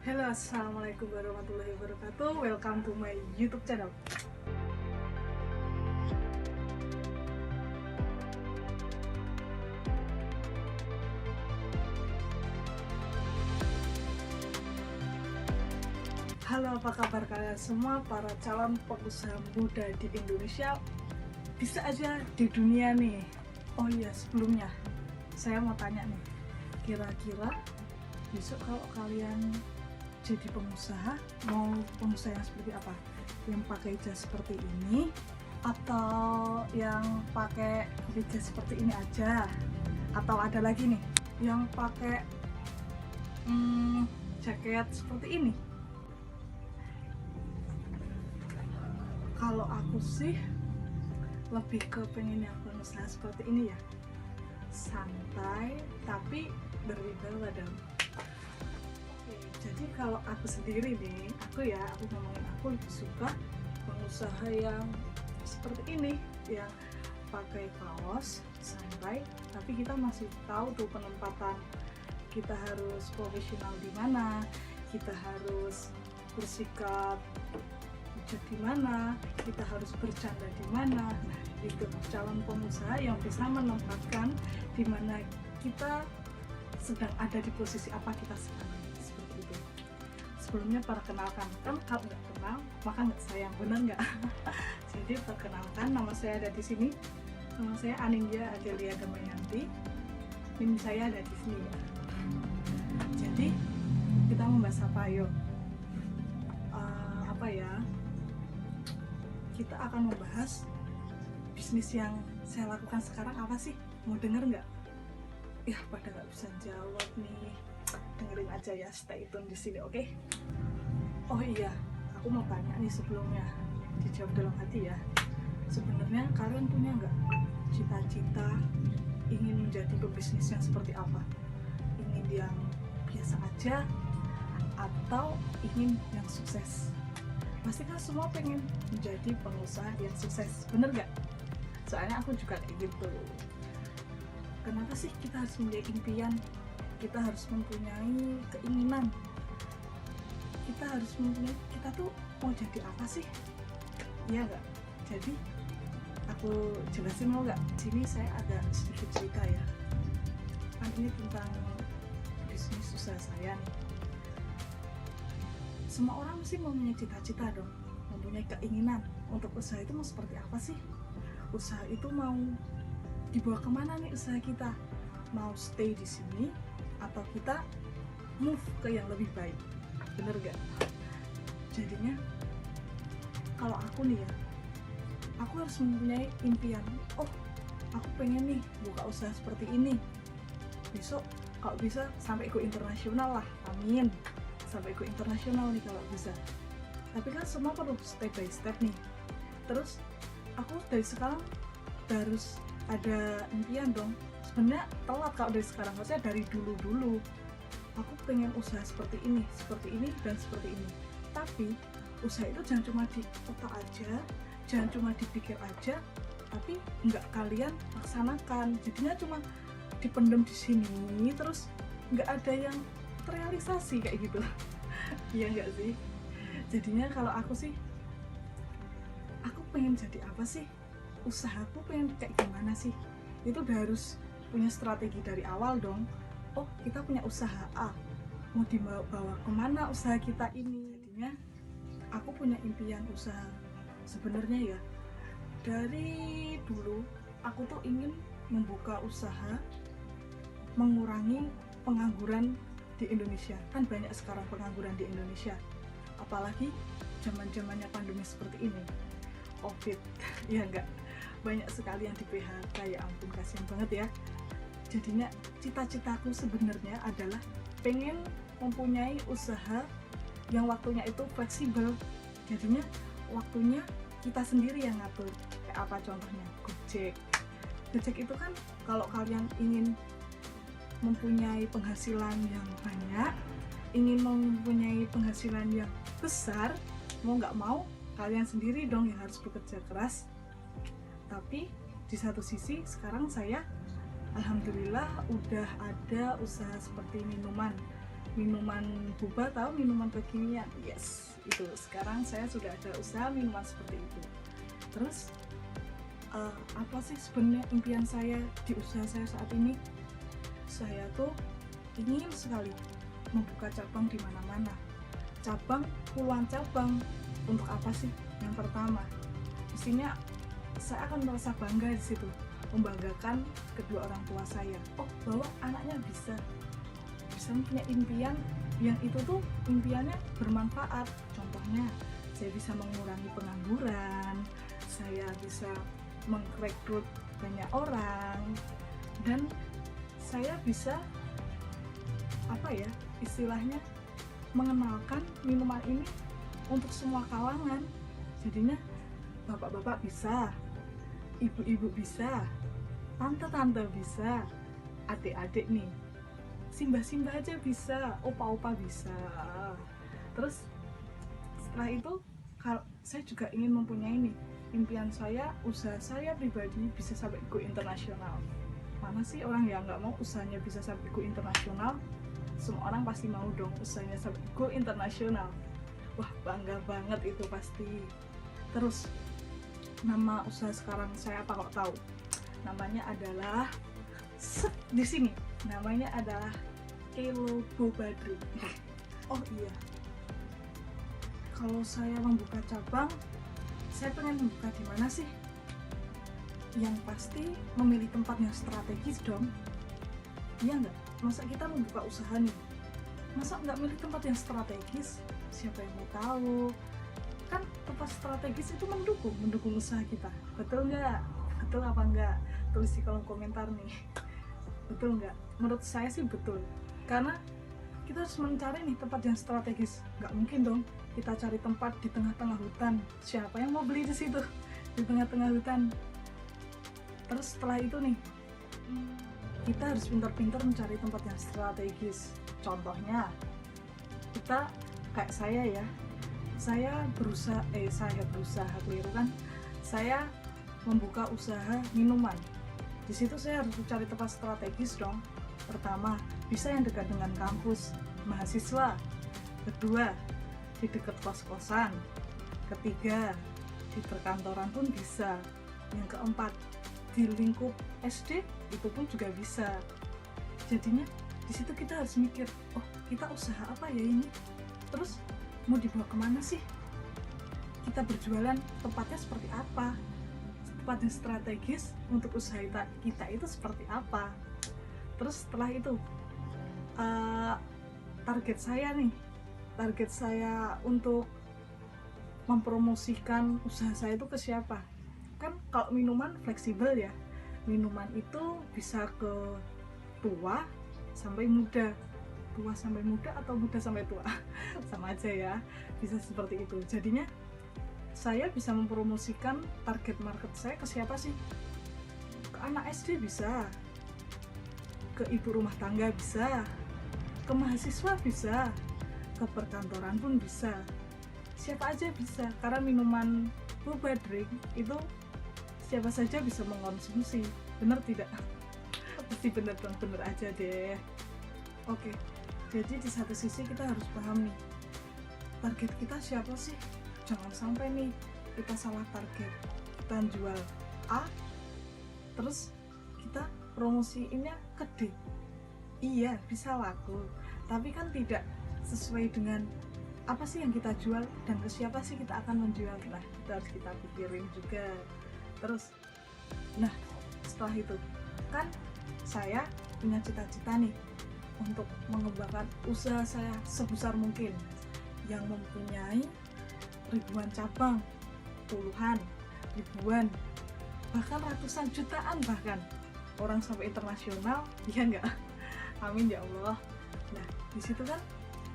Halo, assalamualaikum warahmatullahi wabarakatuh. Welcome to my YouTube channel. Halo, apa kabar kalian semua para calon pengusaha muda di Indonesia, bisa aja di dunia nih. Oh iya, sebelumnya saya mau tanya nih, kira-kira besok kalau kalian jadi pengusaha, mau pengusaha yang seperti apa? Yang pakai jas seperti ini atau yang pakai jas seperti ini aja? Atau ada lagi nih yang pakai jaket seperti ini? Kalau aku sih lebih ke pengen yang pengusaha seperti ini ya, santai tapi berwibawa dong. Jadi kalau aku sendiri nih, aku ngomongin, aku lebih suka pengusaha yang seperti ini, yang pakai kaos santai, tapi kita masih tahu tuh penempatan, kita harus profesional di mana, kita harus bersikap bijak di mana, kita harus bercanda di mana. Nah, itu calon pengusaha yang bisa menempatkan di mana kita sedang ada di posisi apa kita sekarang, seperti itu. Sebelumnya perkenalkan, kan kalau nggak kenal maka nggak sayang, bener nggak? Jadi perkenalkan, nama saya ada di sini. Nama saya Anindya Adelia Damayanti. Ini saya ada di sini ya. Jadi kita membahas apa yuk? Apa ya? Kita akan membahas bisnis yang saya lakukan sekarang apa sih? Mau denger nggak? Ya pada nggak bisa jawab nih, dengerin aja ya, stay tune di sini, oke? Oh iya, aku mau tanya nih sebelumnya, dijawab dalam hati ya. Sebenarnya kalian punya nggak cita-cita ingin menjadi pebisnis yang seperti apa? Ingin yang biasa aja atau ingin yang sukses? Pasti kan semua pengen menjadi pengusaha yang sukses, bener nggak? Soalnya aku juga kayak gitu. Kenapa sih kita harus memiliki impian? Kita harus mempunyai keinginan. Kita tuh mau jadi apa sih? Iya nggak? Jadi aku jelasin mau nggak? Sini saya ada sedikit cerita ya. Kan ini tentang bisnis usaha saya nih. Semua orang sih mempunyai cita-cita dong, mempunyai keinginan untuk usaha itu mau seperti apa sih? Usaha itu mau dibawa kemana nih usaha kita? Mau stay di sini atau kita move ke yang lebih baik? Bener gak? Jadinya kalau aku nih ya, aku harus mempunyai impian. Oh, aku pengen nih buka usaha seperti ini. Besok kalau bisa sampai go internasional lah, amin. Sampai go internasional nih kalau bisa. Tapi kan semua perlu step by step nih. Terus aku dari sekarang harus ada impian dong. Sebenarnya telat kalau dari sekarang, maksudnya dari dulu aku pengen usaha seperti ini dan seperti ini. Tapi usaha itu jangan cuma di otak aja, jangan cuma dipikir aja, tapi nggak kalian laksanakan. Jadinya cuma dipendam di sini, terus nggak ada yang terrealisasi kayak gitu. Iya nggak sih? Jadinya kalau aku sih, aku pengen jadi apa sih? Usahaku pengen kayak gimana sih? Itu udah harus punya strategi dari awal dong. Oh, kita punya usaha A, mau dibawa kemana usaha kita ini? Jadinya aku punya impian usaha. Sebenarnya ya, dari dulu aku tuh ingin membuka usaha, mengurangi pengangguran di Indonesia. Kan banyak sekarang pengangguran di Indonesia, apalagi zaman-zamannya pandemi seperti ini, COVID. Ya enggak, banyak sekali yang di PHK, ya ampun, kasihan banget ya. Jadinya cita-citaku sebenarnya adalah pengen mempunyai usaha yang waktunya itu fleksibel. Jadinya waktunya kita sendiri yang ngatur. Kayak apa contohnya? Gojek itu kan kalau kalian ingin mempunyai penghasilan yang banyak, ingin mempunyai penghasilan yang besar, mau nggak mau kalian sendiri dong yang harus bekerja keras. Tapi di satu sisi sekarang saya alhamdulillah udah ada usaha seperti minuman minuman boba, tahu minuman kekinian? Yes, itu sekarang saya sudah ada usaha minuman seperti itu. Terus apa sih sebenarnya impian saya di usaha saya saat ini? Saya tuh ingin sekali membuka cabang di mana-mana. Cabang, puluhan cabang. Untuk apa sih? Yang pertama, mestinya saya akan merasa bangga di situ, membanggakan kedua orang tua saya. Oh, bahwa anaknya bisa punya impian yang itu tuh impiannya bermanfaat. Contohnya, saya bisa mengurangi pengangguran, saya bisa merekrut banyak orang, dan saya bisa istilahnya mengenalkan minuman ini untuk semua kalangan. Jadinya bapak-bapak bisa, ibu-ibu bisa, tante-tante bisa, adik-adik nih, simbah-simbah aja bisa, opa-opa bisa. Terus setelah itu saya juga ingin mempunyai nih impian saya, usaha saya pribadi bisa sampai go internasional. Mana sih orang yang nggak mau usahanya bisa sampai go internasional? Semua orang pasti mau dong usahanya sampai go internasional. Wah, bangga banget itu pasti. Terus nama usaha sekarang saya apa kok tahu? Namanya adalah di sini. Namanya adalah Elo Boba Drink. Oh iya. Kalau saya membuka cabang, saya pengen membuka di mana sih? Yang pasti memilih tempat yang strategis dong. Iya nggak? Masa kita membuka usaha nih, masa nggak milih tempat yang strategis? Siapa yang mau tahu? Kan tempat strategis itu mendukung usaha kita. Betul nggak? Betul apa nggak? Tulis di kolom komentar nih. Betul nggak? Menurut saya sih betul. Karena kita harus mencari nih tempat yang strategis. Nggak mungkin dong kita cari tempat di tengah-tengah hutan. Siapa yang mau beli di situ? Di tengah-tengah hutan. Terus setelah itu nih, kita harus pintar-pintar mencari tempat yang strategis. Contohnya, kita kayak saya ya, saya berusaha keliru kan, saya membuka usaha minuman. Di situ saya harus mencari tempat strategis dong. Pertama, bisa yang dekat dengan kampus mahasiswa. Kedua, di dekat kos-kosan. Ketiga, di perkantoran pun bisa. Yang keempat, di lingkup SD itu pun juga bisa. Jadinya di situ kita harus mikir, oh kita usaha apa ya ini? Terus mau dibawa kemana sih? Kita berjualan tempatnya seperti apa? Tempat yang strategis untuk usaha kita itu seperti apa? Terus setelah itu target saya untuk mempromosikan usaha saya itu ke siapa? Kan kalau minuman fleksibel ya, minuman itu bisa ke tua sampai muda atau muda sampai tua sama aja ya, bisa seperti itu. Jadinya saya bisa mempromosikan target market saya ke siapa sih? Ke anak SD bisa, ke ibu rumah tangga bisa, ke mahasiswa bisa, ke perkantoran pun bisa, siapa aja bisa. Karena minuman boba drink itu siapa saja bisa mengkonsumsi, bener tidak? Pasti bener aja deh. Oke, jadi di satu sisi kita harus paham nih, target kita siapa sih? Jangan sampai nih kita salah target, kita jual A, terus kita promosiinnya ke D. Iya, bisa laku, tapi kan tidak sesuai dengan apa sih yang kita jual dan ke siapa sih kita akan menjual. Nah, itu harus kita pikirin juga. Terus, nah setelah itu kan saya punya cita-cita nih untuk mengembangkan usaha saya sebesar mungkin, yang mempunyai ribuan cabang, puluhan, ribuan, bahkan ratusan jutaan, bahkan orang sampai internasional, ya enggak? Amin ya Allah. Nah di situ kan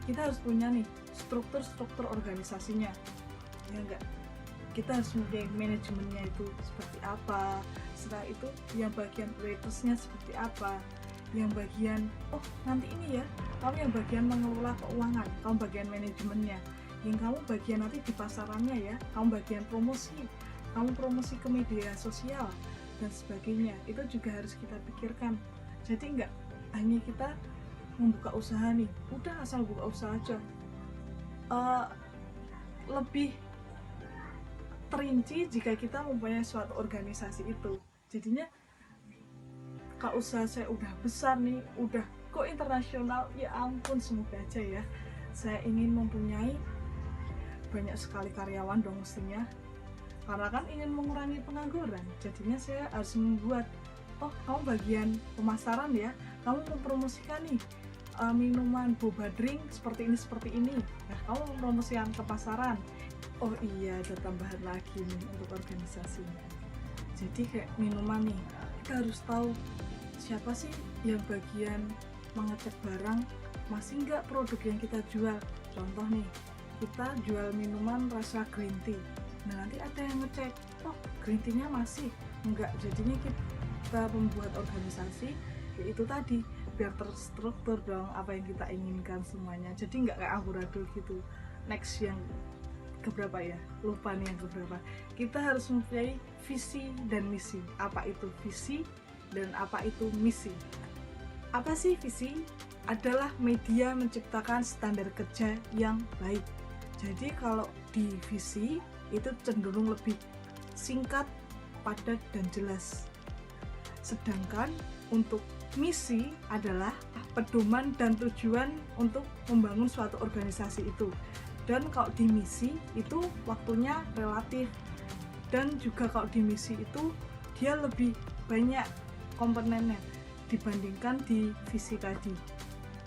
kita harus punya nih struktur organisasinya, ya enggak? Kita harus mempunyai manajemennya itu seperti apa. Setelah itu yang bagian waitersnya seperti apa, yang bagian nanti ini ya kamu yang bagian mengelola keuangan, kamu bagian manajemennya, yang kamu bagian nanti di pasarannya ya, kamu bagian promosi, kamu promosi ke media sosial dan sebagainya. Itu juga harus kita pikirkan. Jadi enggak hanya kita membuka usaha nih, udah asal buka usaha aja. Lebih terinci jika kita mempunyai suatu organisasi itu. Jadinya kalau usaha saya udah besar nih, udah kok internasional, ya ampun, semoga aja ya. Saya ingin mempunyai banyak sekali karyawan dong mestinya, karena kan ingin mengurangi pengangguran. Jadinya saya harus membuat, oh kamu bagian pemasaran ya, kamu mempromosikan nih minuman boba drink seperti ini. Nah, kamu mempromosikan ke pasaran. Oh iya, ada tambahan lagi nih untuk organisasinya. Jadi kayak minuman nih, kita harus tahu siapa sih yang bagian mengecek barang, masih nggak produk yang kita jual. Contoh nih, kita jual minuman rasa green tea. Nah, nanti ada yang ngecek, oh green tea-nya masih enggak. Jadinya kita membuat organisasi, yaitu tadi, biar terstruktur dong apa yang kita inginkan semuanya. Jadi nggak kayak amburadul gitu. Next yang keberapa ya? Lupa nih yang keberapa. Kita harus mempunyai visi dan misi. Apa itu visi dan apa itu misi? Apa sih visi? Adalah media menciptakan standar kerja yang baik. Jadi kalau di visi itu cenderung lebih singkat, padat, dan jelas. Sedangkan untuk misi adalah pedoman dan tujuan untuk membangun suatu organisasi itu. Dan kalau di misi itu waktunya relatif, dan juga kalau di misi itu dia lebih banyak komponennya dibandingkan di visi tadi.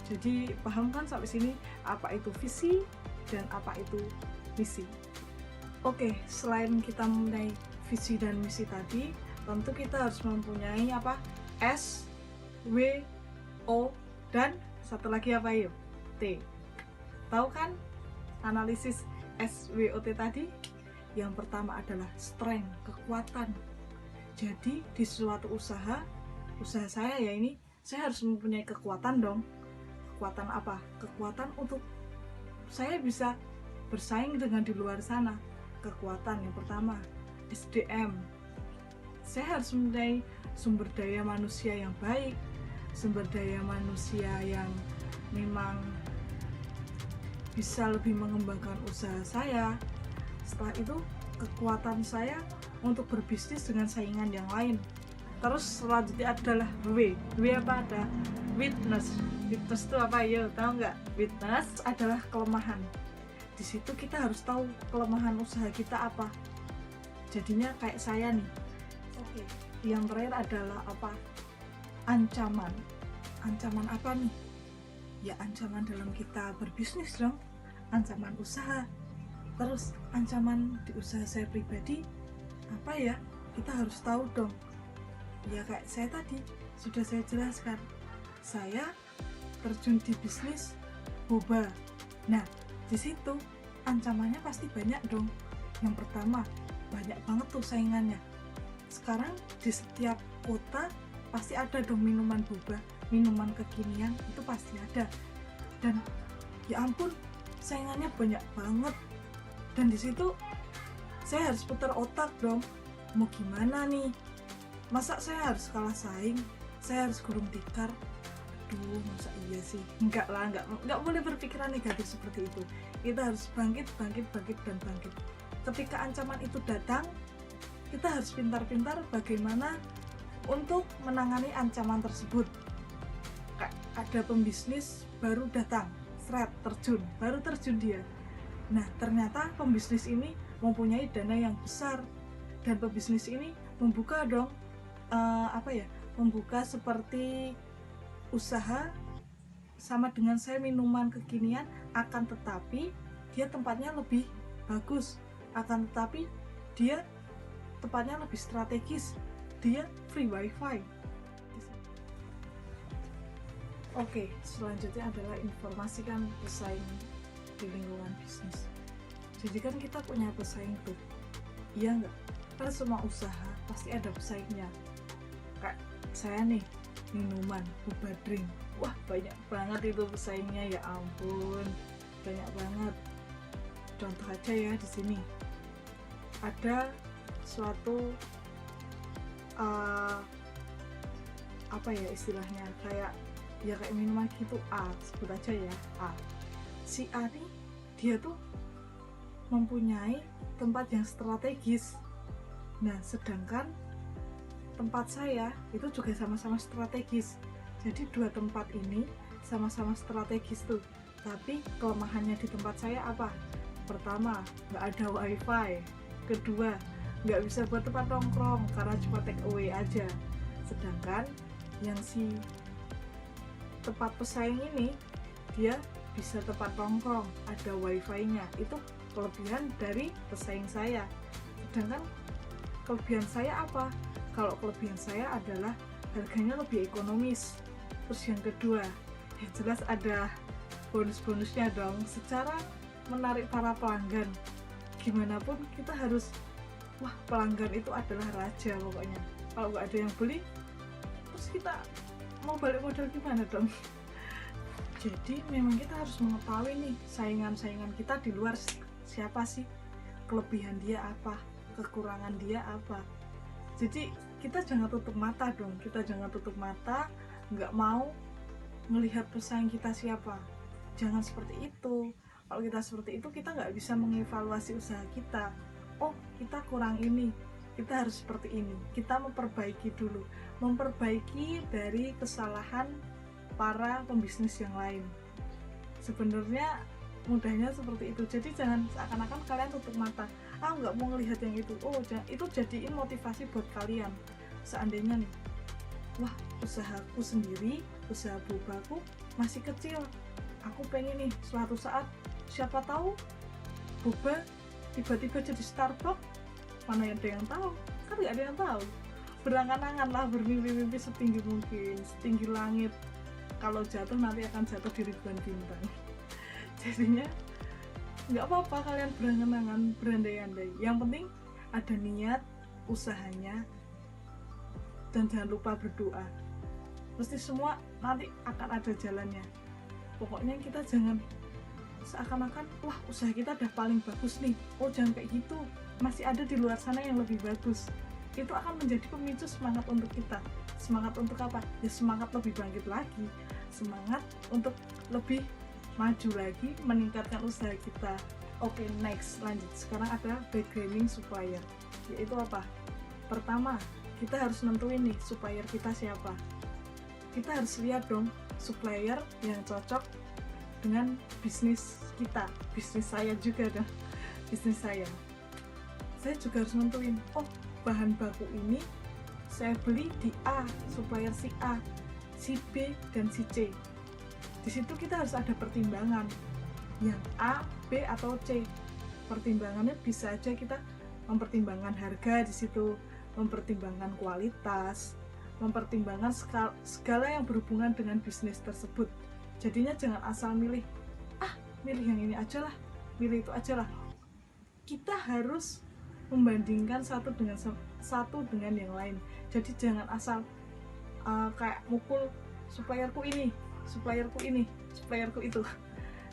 Jadi paham kan sampai sini apa itu visi dan apa itu misi? Oke, selain kita mempunyai visi dan misi tadi, tentu kita harus mempunyai apa? S, W, O, dan satu lagi apa yuk? T. Tahu kan analisis SWOT tadi? Yang pertama adalah strength, kekuatan. Jadi di suatu usaha saya ya ini, saya harus mempunyai kekuatan dong. Kekuatan apa? Kekuatan untuk saya bisa bersaing dengan di luar sana. Kekuatan yang pertama, SDM. Saya harus mempunyai sumber daya manusia yang baik, sumber daya manusia yang memang bisa lebih mengembangkan usaha saya. Setelah itu kekuatan saya untuk berbisnis dengan saingan yang lain. Terus selanjutnya adalah W apa? Ada witness. Witness itu apa ya? Tahu nggak? Witness adalah kelemahan. Di situ kita harus tahu kelemahan usaha kita apa. Jadinya kayak saya nih. Oke. Yang terakhir adalah apa? Ancaman. Ancaman apa nih? Ya ancaman dalam kita berbisnis dong, ancaman usaha. Terus ancaman di usaha saya pribadi apa ya? Kita harus tahu dong. Ya kayak saya tadi sudah saya jelaskan, saya terjun di bisnis boba. Nah di situ ancamannya pasti banyak dong. Yang pertama, banyak banget tuh saingannya. Sekarang di setiap kota pasti ada dong minuman boba, minuman kekinian, itu pasti ada. Dan ya ampun, saingannya banyak banget. Dan di situ saya harus putar otak dong, mau gimana nih? Masa saya harus kalah saing? Saya harus gulung tikar? Aduh, masa iya sih? Enggak lah, enggak boleh berpikiran negatif seperti itu. Kita harus bangkit. Ketika ancaman itu datang, kita harus pintar-pintar bagaimana untuk menangani ancaman tersebut. Ada pembisnis baru datang, baru terjun dia. Nah ternyata pembisnis ini mempunyai dana yang besar, dan pembisnis ini membuka dong membuka seperti usaha sama dengan saya minuman kekinian, akan tetapi dia tempatnya lebih bagus, akan tetapi dia tempatnya lebih strategis, dia free wifi. Oke, selanjutnya adalah informasikan pesaing di lingkungan bisnis. Jadi kan kita punya pesaing tuh, iya nggak? Kan semua usaha pasti ada pesaingnya. Kayak saya nih, minuman boba drink, wah banyak banget itu pesaingnya, ya ampun, banyak banget. Contoh aja ya di sini, ada suatu apa ya istilahnya, kayak ya kayak minuman gitu, A sebut aja ya, A. Si A nih dia tuh mempunyai tempat yang strategis. Nah sedangkan tempat saya itu juga sama-sama strategis. Jadi dua tempat ini sama-sama strategis tuh. Tapi kelemahannya di tempat saya apa? Pertama, nggak ada wifi. Kedua, nggak bisa buat tempat nongkrong karena cuma take away aja. Sedangkan yang si tempat pesaing ini dia bisa tempat nongkrong, ada wifi-nya. Itu kelebihan dari pesaing saya. Sedangkan kelebihan saya apa? Kalau kelebihan saya adalah harganya lebih ekonomis. Terus yang kedua, yang jelas ada bonus-bonusnya dong, secara menarik para pelanggan. Gimana pun kita harus, wah pelanggan itu adalah raja pokoknya. Kalau nggak ada yang beli, terus kita mau balik modal gimana dong? Jadi memang kita harus mengetahui nih saingan-saingan kita di luar siapa sih, kelebihan dia apa, kekurangan dia apa. Jadi kita jangan tutup mata dong, kita jangan tutup mata, nggak mau melihat pesaing kita siapa. Jangan seperti itu. Kalau kita seperti itu, kita nggak bisa mengevaluasi usaha kita. Oh, kita kurang ini, kita harus seperti ini. Kita memperbaiki dulu, memperbaiki dari kesalahan para pembisnis yang lain. Sebenarnya mudahnya seperti itu. Jadi jangan seakan-akan kalian tutup mata, nggak mau ngelihat yang itu. Oh, itu jadiin motivasi buat kalian. Seandainya nih, wah usahaku sendiri, usaha bobaku masih kecil, aku pengen nih suatu saat siapa tahu boba tiba-tiba jadi Starbucks, mana ada yang tahu, kan nggak ada yang tahu. Berangan-angan lah, bermimpi-mimpi setinggi mungkin, setinggi langit. Kalau jatuh nanti akan jatuh di ribuan bintang. Jadinya nggak apa-apa kalian berangan-angan, berandai-andai. Yang penting ada niat usahanya, dan jangan lupa berdoa. Pasti semua nanti akan ada jalannya. Pokoknya kita jangan seakan-akan wah usaha kita udah paling bagus nih, oh jangan kayak gitu, masih ada di luar sana yang lebih bagus. Itu akan menjadi pemicu semangat untuk kita. Semangat untuk apa? Ya semangat lebih bangkit lagi, semangat untuk lebih maju lagi, meningkatkan usaha kita. Oke, next, lanjut. Sekarang ada backgrounding supplier, yaitu apa? Pertama, kita harus nentuin nih supplier kita siapa. Kita harus lihat dong supplier yang cocok dengan bisnis kita, bisnis saya juga dong, bisnis saya. Saya juga harus nentuin, oh bahan baku ini saya beli di A, supplier si A, si B, dan si C. Di situ kita harus ada pertimbangan, yang A, B, atau C. Pertimbangannya bisa aja kita mempertimbangkan harga di situ, mempertimbangkan kualitas, mempertimbangkan segala yang berhubungan dengan bisnis tersebut. Jadinya jangan asal milih, milih yang ini aja lah, milih itu aja lah. Kita harus membandingkan satu dengan yang lain. Jadi jangan asal kayak mukul supplierku ini, supplierku itu.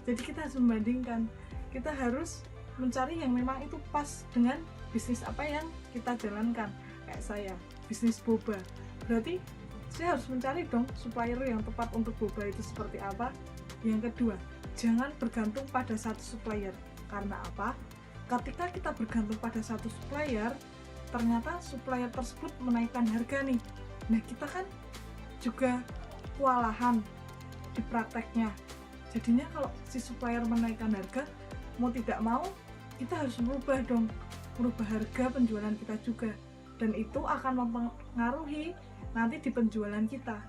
Jadi kita harus membandingkan, kita harus mencari yang memang itu pas dengan bisnis apa yang kita jalankan. Kayak saya, bisnis boba, berarti saya harus mencari dong supplier yang tepat untuk boba itu seperti apa. Yang kedua, jangan bergantung pada satu supplier. Karena apa? Ketika kita bergantung pada satu supplier, ternyata supplier tersebut menaikkan harga nih. Nah kita kan juga kewalahan di prakteknya. Jadinya kalau si supplier menaikkan harga, mau tidak mau kita harus merubah harga penjualan kita juga. Dan itu akan mempengaruhi nanti di penjualan kita.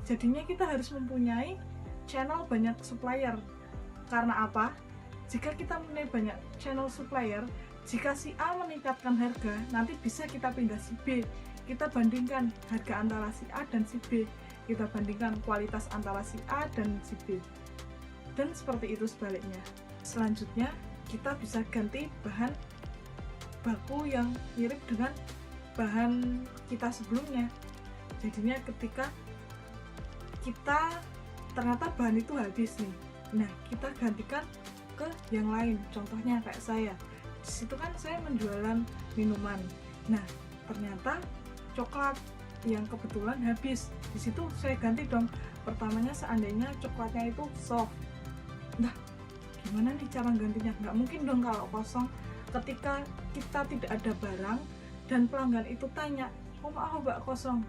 Jadinya kita harus mempunyai channel banyak supplier. Karena apa? Jika kita mempunyai banyak channel supplier, jika si A meningkatkan harga, nanti bisa kita pindah si B. Kita bandingkan harga antara si A dan si B. Kita bandingkan kualitas antara si A dan si B. Dan seperti itu sebaliknya. Selanjutnya, kita bisa ganti bahan baku yang mirip dengan bahan kita sebelumnya. Jadinya ketika kita ternyata bahan itu habis nih, nah kita gantikan ke yang lain. Contohnya kayak saya, di situ kan saya menjualan minuman. Nah ternyata coklat yang kebetulan habis. Di situ saya ganti dong. Pertamanya seandainya coklatnya itu soft, nah gimana nih cara gantinya? Nggak mungkin dong kalau kosong. Ketika kita tidak ada barang dan pelanggan itu tanya, oh maaf mbak kosong,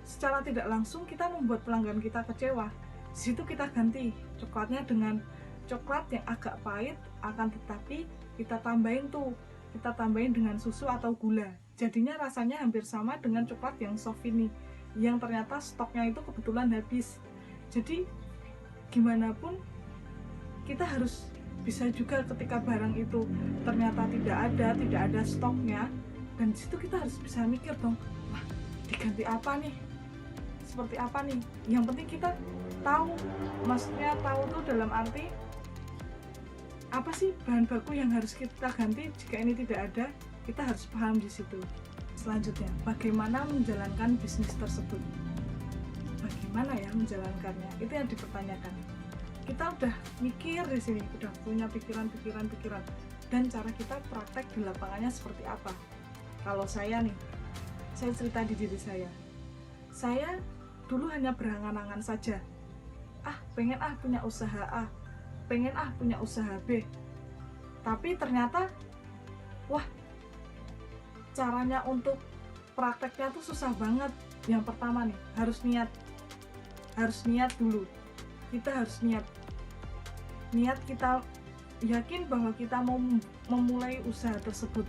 secara tidak langsung kita membuat pelanggan kita kecewa. Di situ kita ganti coklatnya dengan coklat yang agak pahit, akan tetapi kita tambahin dengan susu atau gula, jadinya rasanya hampir sama dengan coklat yang soft ini, yang ternyata stoknya itu kebetulan habis. Jadi gimana pun kita harus bisa juga ketika barang itu ternyata tidak ada stoknya, dan disitu kita harus bisa mikir dong, wah diganti apa nih, seperti apa nih. Yang penting kita tahu, maksudnya tahu tuh dalam arti apa sih bahan baku yang harus kita ganti. Jika ini tidak ada, kita harus paham di situ. Selanjutnya, bagaimana menjalankan bisnis tersebut? Bagaimana ya menjalankannya? Itu yang dipertanyakan. Kita udah mikir di sini, udah punya pikiran, dan cara kita praktek di lapangannya seperti apa. Kalau saya nih, saya cerita di diri saya. Saya dulu hanya berangan-angan saja. Pengen punya usaha A, pengen punya usaha B. Tapi ternyata, wah, caranya untuk prakteknya tuh susah banget. Yang pertama nih, harus niat dulu. Kita harus niat kita yakin bahwa kita mau memulai usaha tersebut.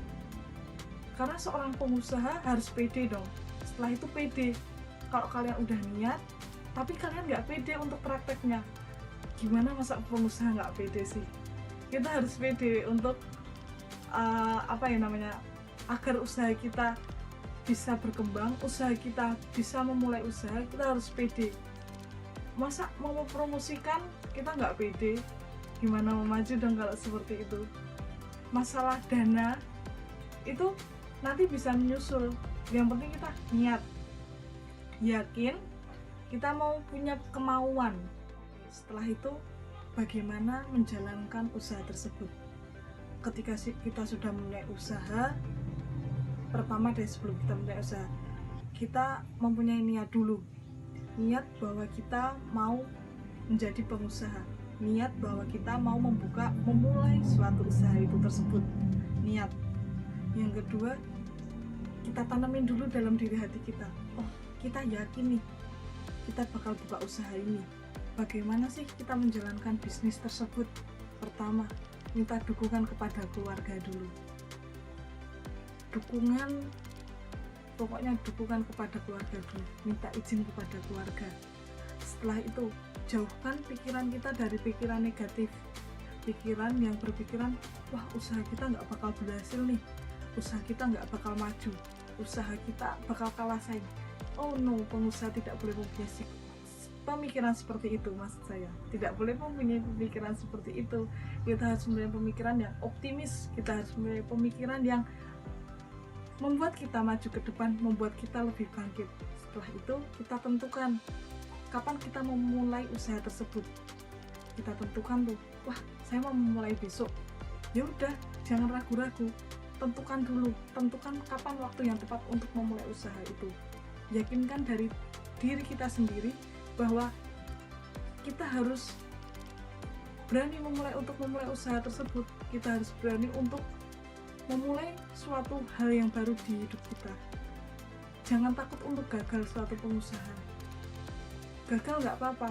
Karena seorang pengusaha harus pede dong. Setelah itu pede. Kalau kalian udah niat tapi kalian nggak pede untuk prakteknya, gimana masa pengusaha nggak pede sih? Kita harus pede untuk agar usaha kita bisa berkembang, usaha kita bisa memulai usaha, kita harus pede. Masa mau mempromosikan kita nggak pede, gimana mau maju dong kalau seperti itu? Masalah dana itu nanti bisa menyusul. Yang penting kita niat, yakin kita mau punya kemauan. Setelah itu bagaimana menjalankan usaha tersebut? Ketika kita sudah memulai usaha, pertama dari sebelum kita memulai usaha, kita mempunyai niat dulu. Niat bahwa kita mau menjadi pengusaha, niat bahwa kita mau memulai suatu usaha itu tersebut. Niat. Yang kedua, kita tanamin dulu dalam diri hati kita, oh kita yakin nih kita bakal buka usaha ini. Bagaimana sih kita menjalankan bisnis tersebut? Pertama, minta dukungan kepada keluarga dulu. Pokoknya dukungan kepada keluarga dulu. Minta izin kepada keluarga. Setelah itu, jauhkan pikiran kita dari pikiran negatif. Pikiran yang berpikiran, wah usaha kita nggak bakal berhasil nih, usaha kita nggak bakal maju, usaha kita bakal kalah saing. Oh no, pengusaha tidak boleh mempunyai pemikiran seperti itu. Maksud saya, tidak boleh mempunyai pemikiran seperti itu. Kita harus mempunyai pemikiran yang optimis, kita harus mempunyai pemikiran yang membuat kita maju ke depan, membuat kita lebih bangkit. Setelah itu, kita tentukan kapan kita memulai usaha tersebut. Kita tentukan tuh, wah saya mau memulai besok. Ya udah, jangan ragu-ragu, tentukan dulu, tentukan kapan waktu yang tepat untuk memulai usaha itu. Yakinkan dari diri kita sendiri bahwa kita harus berani memulai usaha tersebut. Kita harus berani untuk memulai suatu hal yang baru di hidup kita. Jangan takut untuk gagal suatu pengusaha. Gagal nggak apa-apa,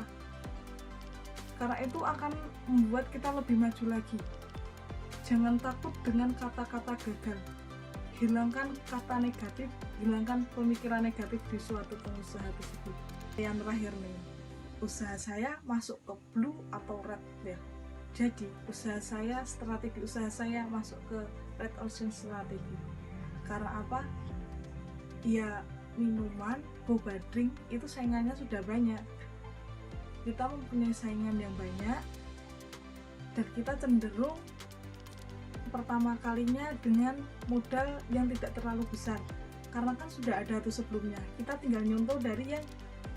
karena itu akan membuat kita lebih maju lagi. Jangan takut dengan kata-kata gagal. Hilangkan kata negatif, hilangkan pemikiran negatif di suatu pengusaha tersebut. Yang terakhir nih, usaha saya masuk ke blue atau red ya. Jadi strategi usaha saya masuk ke red ocean strategi. Karena apa? Ya minuman, boba drink itu saingannya sudah banyak. Kita mempunyai saingan yang banyak dan kita cenderung pertama kalinya dengan modal yang tidak terlalu besar, karena kan sudah ada tuh sebelumnya, kita tinggal nyontoh dari yang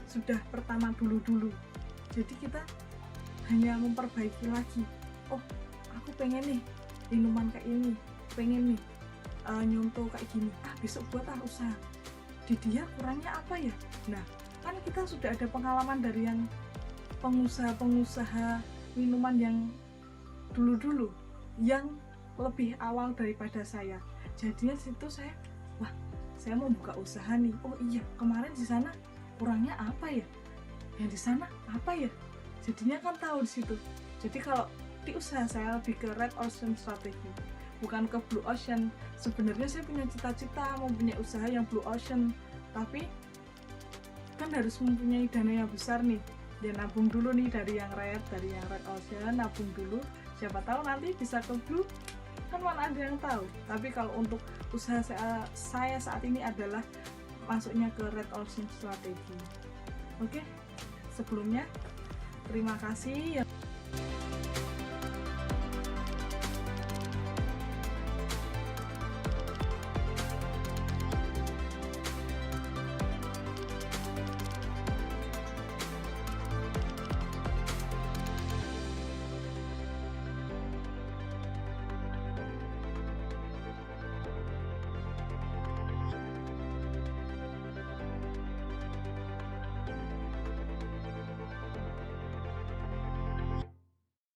sudah pertama dulu. Jadi kita hanya memperbaiki lagi. Oh aku pengen nih minuman kayak ini, pengen nih nyontoh kayak gini, besok buat usaha. di dia kurangnya apa ya. Nah, kan kita sudah ada pengalaman dari yang pengusaha-pengusaha minuman yang dulu-dulu, yang lebih awal daripada saya. Jadinya situ saya, wah, saya mau buka usaha nih. Oh iya, kemarin di sana kurangnya apa ya? Yang di sana apa ya? Jadinya kan tahu di situ. Jadi kalau di usaha saya lebih ke red ocean strategi, bukan ke blue ocean. Sebenarnya saya punya cita-cita mau punya usaha yang blue ocean, tapi kan harus mempunyai dana yang besar nih. Ya nabung dulu nih dari yang red ocean, nabung dulu. Siapa tahu nanti bisa ke blue, kan mana ada yang tahu. Tapi kalau untuk usaha saya saat ini adalah masuknya ke red ocean strategi. Oke, sebelumnya terima kasih.